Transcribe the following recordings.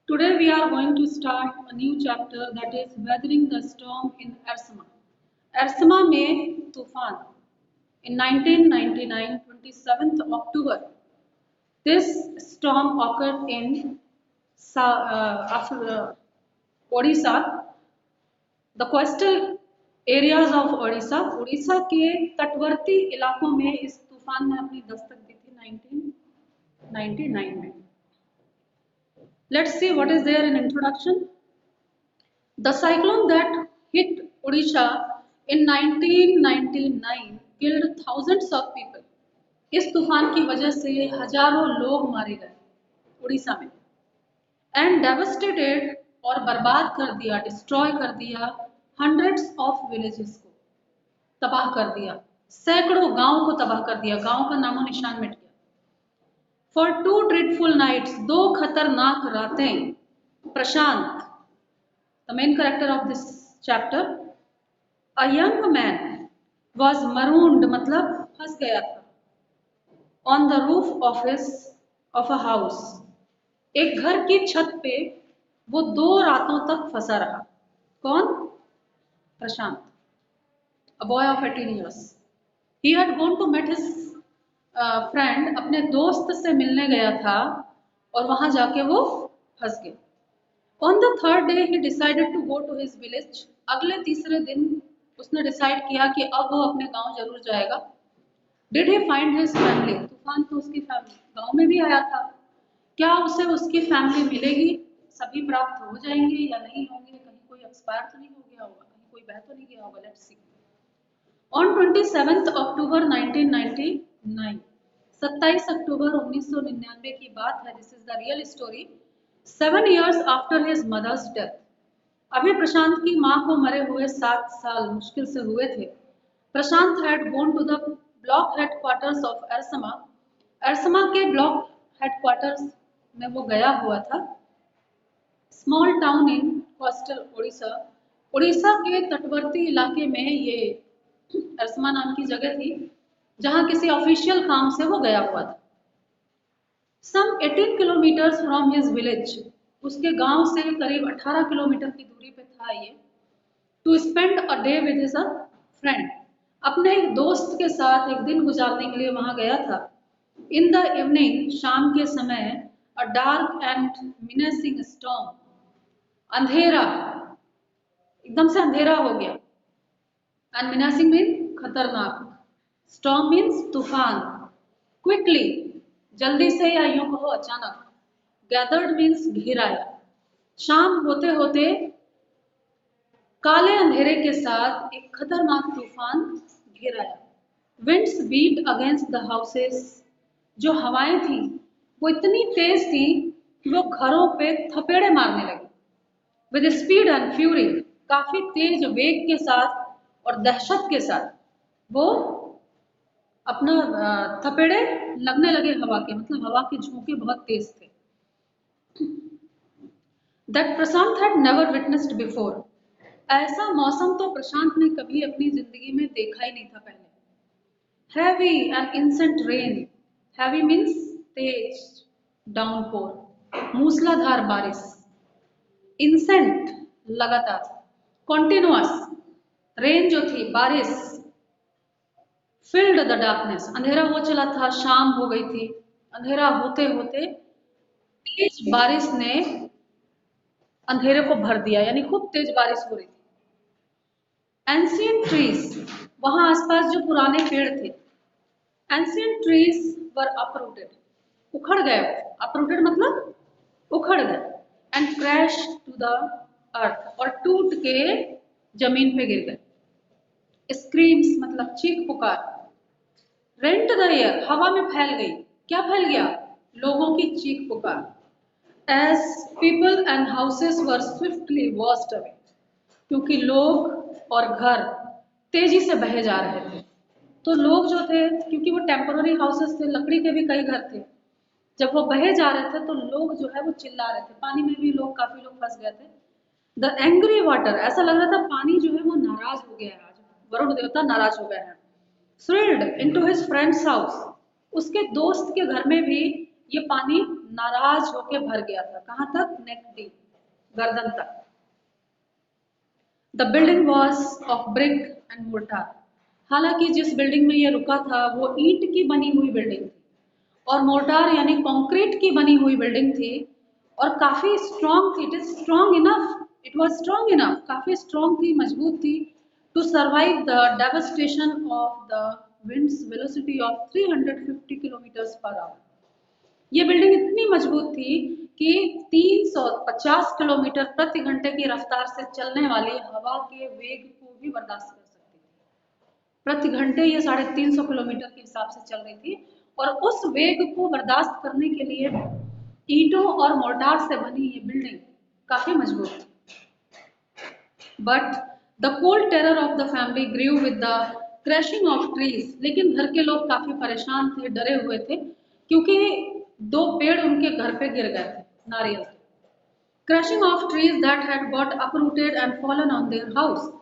Today we are going to start a new chapter that is weathering the storm in Ersama. Ersama में तूफान in 1999, 27th October. This storm occurred in Odisha, the coastal areas of Odisha. Orissa के तटवर्ती इलाकों में इस तूफान ने अपनी दस्तक दी थी 1999 में. Let's see what is there in introduction. The cyclone that hit Odisha in 1999 killed thousands of people. इस तूफान की वजह से हजारों लोग मारे गए उड़ीसा में. And devastated और बर्बाद कर दिया, डिस्ट्रॉय कर दिया hundreds of villages को, तबाह कर दिया, सैकड़ों गांवों को तबाह कर दिया, गांव का नामो निशान मिट गया. For two dreadful nights, दो खतरनाक रातें, प्रशांत, the main character of this chapter, a young man was marooned, मतलब फंस गया था, on the roof of a house, एक घर की छत पे वो 2 रातों तक फंसा रहा. कौन? प्रशांत, a boy of 18 years. He had gone to meet his friend, अपने दोस्त से मिलने गया था और वहां जाके वो फंस गया. On the third day he decided to go to his village. अगले तीसरे दिन उसने डिसाइड किया कि अब वो अपने गांव जरूर जाएगा. Did he find his family? तूफान तो उसकी फैमिली गांव में भी आया था. क्या उसे उसकी फैमिली मिलेगी? सभी प्राप्त हो जाएंगे या नहीं होंगे? कहीं कोई एक्सपायर तो नहीं हो गया होगा, कहीं कोई बह तो नहीं गया होगा. Let's see. On 27th October 1999, 27 अक्टूबर 1999 की बात है. This is the real story. 7 years after his mother's death. अभी प्रशांत की माँ को मरे हुए 7 साल मुश्किल से हुए थे. प्रशांत had gone to the block headquarters of एरसमा. एरसमा के ब्लॉक हेडक्वार्टर्स में वो गया हुआ था. Small town in coastal Odisha. Orissa के तटवर्ती इलाके में ये एरसमा नाम की जगह थी जहां किसी ऑफिशियल काम से वो गया हुआ था. Some 18 kilometers from his village. उसके गांव से करीब 18 किलोमीटर की दूरी पे था ये. To spend a day with his friend. अपने एक दोस्त के साथ एक दिन गुजारने के लिए वहां गया था. In the evening, शाम के समय, a dark and menacing storm. अंधेरा, एकदम से अंधेरा हो गया. And menacing means खतरनाक. Storm means तूफान. Quickly, जल्दी से या यूं कहो अचानक. Gathered means घिर आया. शाम होते होते काले अंधेरे के साथ एक खतरनाक तूफान घिर आया. Winds beat against the houses. जो हवाएं थी वो इतनी तेज थी कि वो घरों पे थपेड़े मारने लगी. With speed and fury, काफी तेज वेग के साथ और दहशत के साथ वो अपना थपेड़े लगने लगे हवा के, मतलब हवा के झोंके बहुत तेज थे. That Prashant had never witnessed before. ऐसा मौसम तो प्रशांत ने कभी अपनी जिंदगी में देखा ही नहीं था पहले. Heavy and incessant rain. Heavy means Tej, downpour, मूसलाधार बारिश. Incessant लगातार. Continuous रेन जो थी, बारिश. Filled the darkness. अंधेरा हो चला था, शाम हो गई थी. अंधेरा होते होते तेज बारिश ने अंधेरे को भर दिया, यानी खूब तेज बारिश हो रही थी. Ancient trees. वहां आसपास जो पुराने पेड़ थे, Ancient trees were uprooted. उखड़ गए. Uprooted मतलब उखड़ गए. And crashed to the earth. और टूट के जमीन पे गिर गए. Screams मतलब चीख पुकार. Rent the air. हवा में फैल गई. क्या फैल गया? लोगों की चीख पुकार. As people and houses were swiftly washed away. क्योंकि लोग और घर तेजी से बहे जा रहे थे. तो लोग जो थे, क्योंकि वो टेम्पररी हाउसेस थे, लकड़ी के भी कई घर थे, जब वो बहे जा रहे थे तो लोग जो है वो चिल्ला रहे थे. पानी में भी लोग, काफी लोग फंस गए थे. The angry water. ऐसा लग रहा था पानी जो है वो नाराज हो गया है, आज वरुण देवता नाराज हो गए हैं. Thrilled into his friend's house. उसके दोस्त के घर में भी ये पानी नाराज होके भर गया था। कहाँ तक? नेक डीप, गर्दन तक। The building was of brick and mortar. हालांकि जिस बिल्डिंग में ये रुका था वो ईंट की बनी हुई बिल्डिंग थी और मोर्टार यानी कंक्रीट की बनी हुई बिल्डिंग थी और काफी स्ट्रॉन्ग थी। It is strong enough, it was strong enough, काफी स्ट्रॉन्ग थी, मजबूत थी, to survive the devastation of the winds velocity of 350 kilometres per hour. ये बिल्डिंग इतनी मजबूत थी कि 350 किलोमीटर प्रति घंटे की रफ्तार से चलने वाली हवा के वेग को भी बर्दाश्त कर सकती थी। प्रति घंटे ये 350 किलोमीटर के हिसाब से चल रही थी और उस वेग को बर्दाश्त करने के लिए ईंटों और मोर्टार से बनी ये बिल्डिंग काफी मजबूत थी। But the cold terror of the family grieve with the crashing of trees. लेकिन घर के लोग काफी परेशान थे, डरे हुए थे, क्योंकि 2 पेड़ उनके घर पे गिर गए थे, नारियल के। Crashing of trees that had got uprooted and fallen on their house.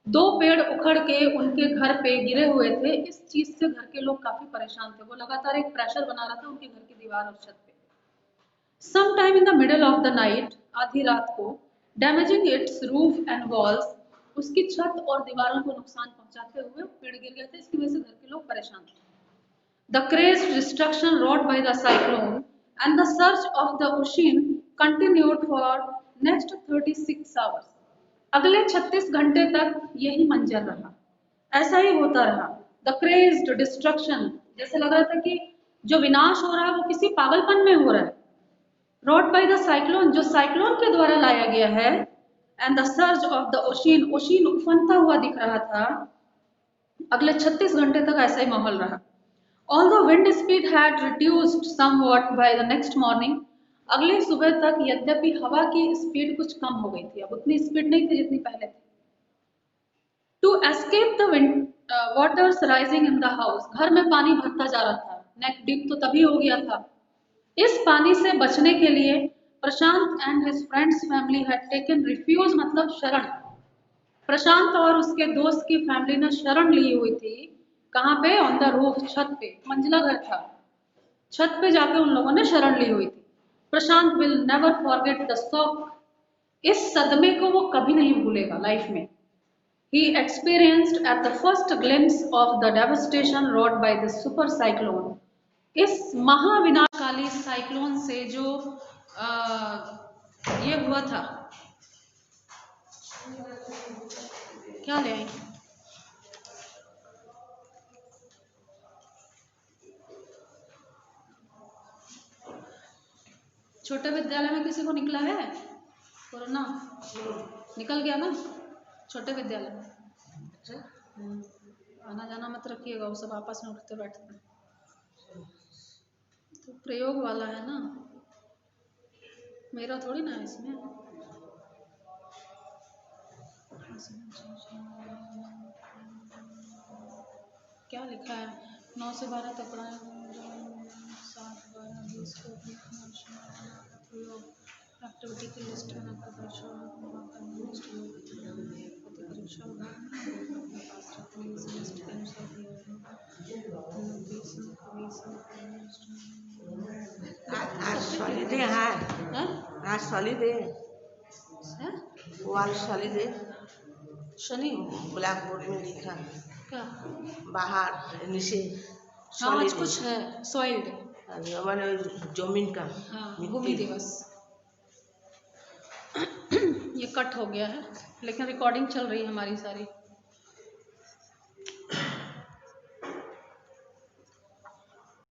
2 पेड़ उखड़ के उनके घर पे गिरे हुए थे। इस चीज से घर के लोग काफी परेशान थे। वो लगातार एक प्रेशर बना रहा था उनके घर की दीवार और छत पे। Some time in the middle of the night, आधी रात को, damaging its roof and walls, उसकी छत और दीवारों को नुकसान पहुंचाते हुए पेड़ गिर गए थे। इसकी वजह से घर के लोग परेशान थे। The crazed destruction wrought by the cyclone and the surge of the ocean continued for next 36 hours. अगले 36 घंटे तक यही मंजर रहा, ऐसा ही होता रहा। The crazed destruction, जैसे लग रहा था कि जो विनाश हो रहा है वो किसी पागलपन में हो रहा है। Wrought by the cyclone, जो साइक्लोन के द्वारा लाया गया है, and the surge of the ocean, ocean उफनता हुआ दिख रहा था। अगले 36 घंटे तक ऐसा ही माहौल रहा। Although wind speed had reduced somewhat by the next morning, अगली सुबह तक यद्यपि हवा की स्पीड कुछ कम हो गई थी, अब उतनी स्पीड नहीं थी जितनी पहले थी। To escape the wind, waters rising in the house, घर में पानी भरता जा रहा था। नेक डीप तो तभी हो गया था। इस पानी से बचने के लिए Prashant and his friends family had taken refuge, मतलब शरण। प्रशांत और उसके दोस्त की फैमिली ने शरण ली हुई थी। कहाँ पे? ऑन द रूफ, छत पे। मंजिला घर था, छत पे जाके उन लोगों ने शरण ली हुई थी। Prashant will never forget the shock, इस सदमे को वो कभी नहीं भूलेगा लाइफ में। He experienced at the first glimpse of the devastation wrought by the super cyclone. इस महाविनाशकाली साइक्लोन से जो ये हुआ था, क्या ले आई? छोटे विद्यालय में किसी को निकला है कोरोना? निकल गया ना छोटे विद्यालय में। आना जाना मत रखिएगा, वो सब आपस में उठते बैठते हैं। तो प्रयोग वाला है ना, मेरा थोड़ी ना है इसमें। क्या लिखा है? 9 से 12 तक पढ़ाएं, 7, 12, 20 को एक्टिविटी की लिस्ट बनाकर परीक्षा आज सॉलिडे वाल सॉलिडे शनि ब्लैक बोर्ड में लिखा क्या? बाहर नीचे हाँ आज कुछ है, सॉइल्ड हमारे जमीन का। हाँ, भूमि दिवस। ये कट हो गया है लेकिन रिकॉर्डिंग चल रही है हमारी सारी।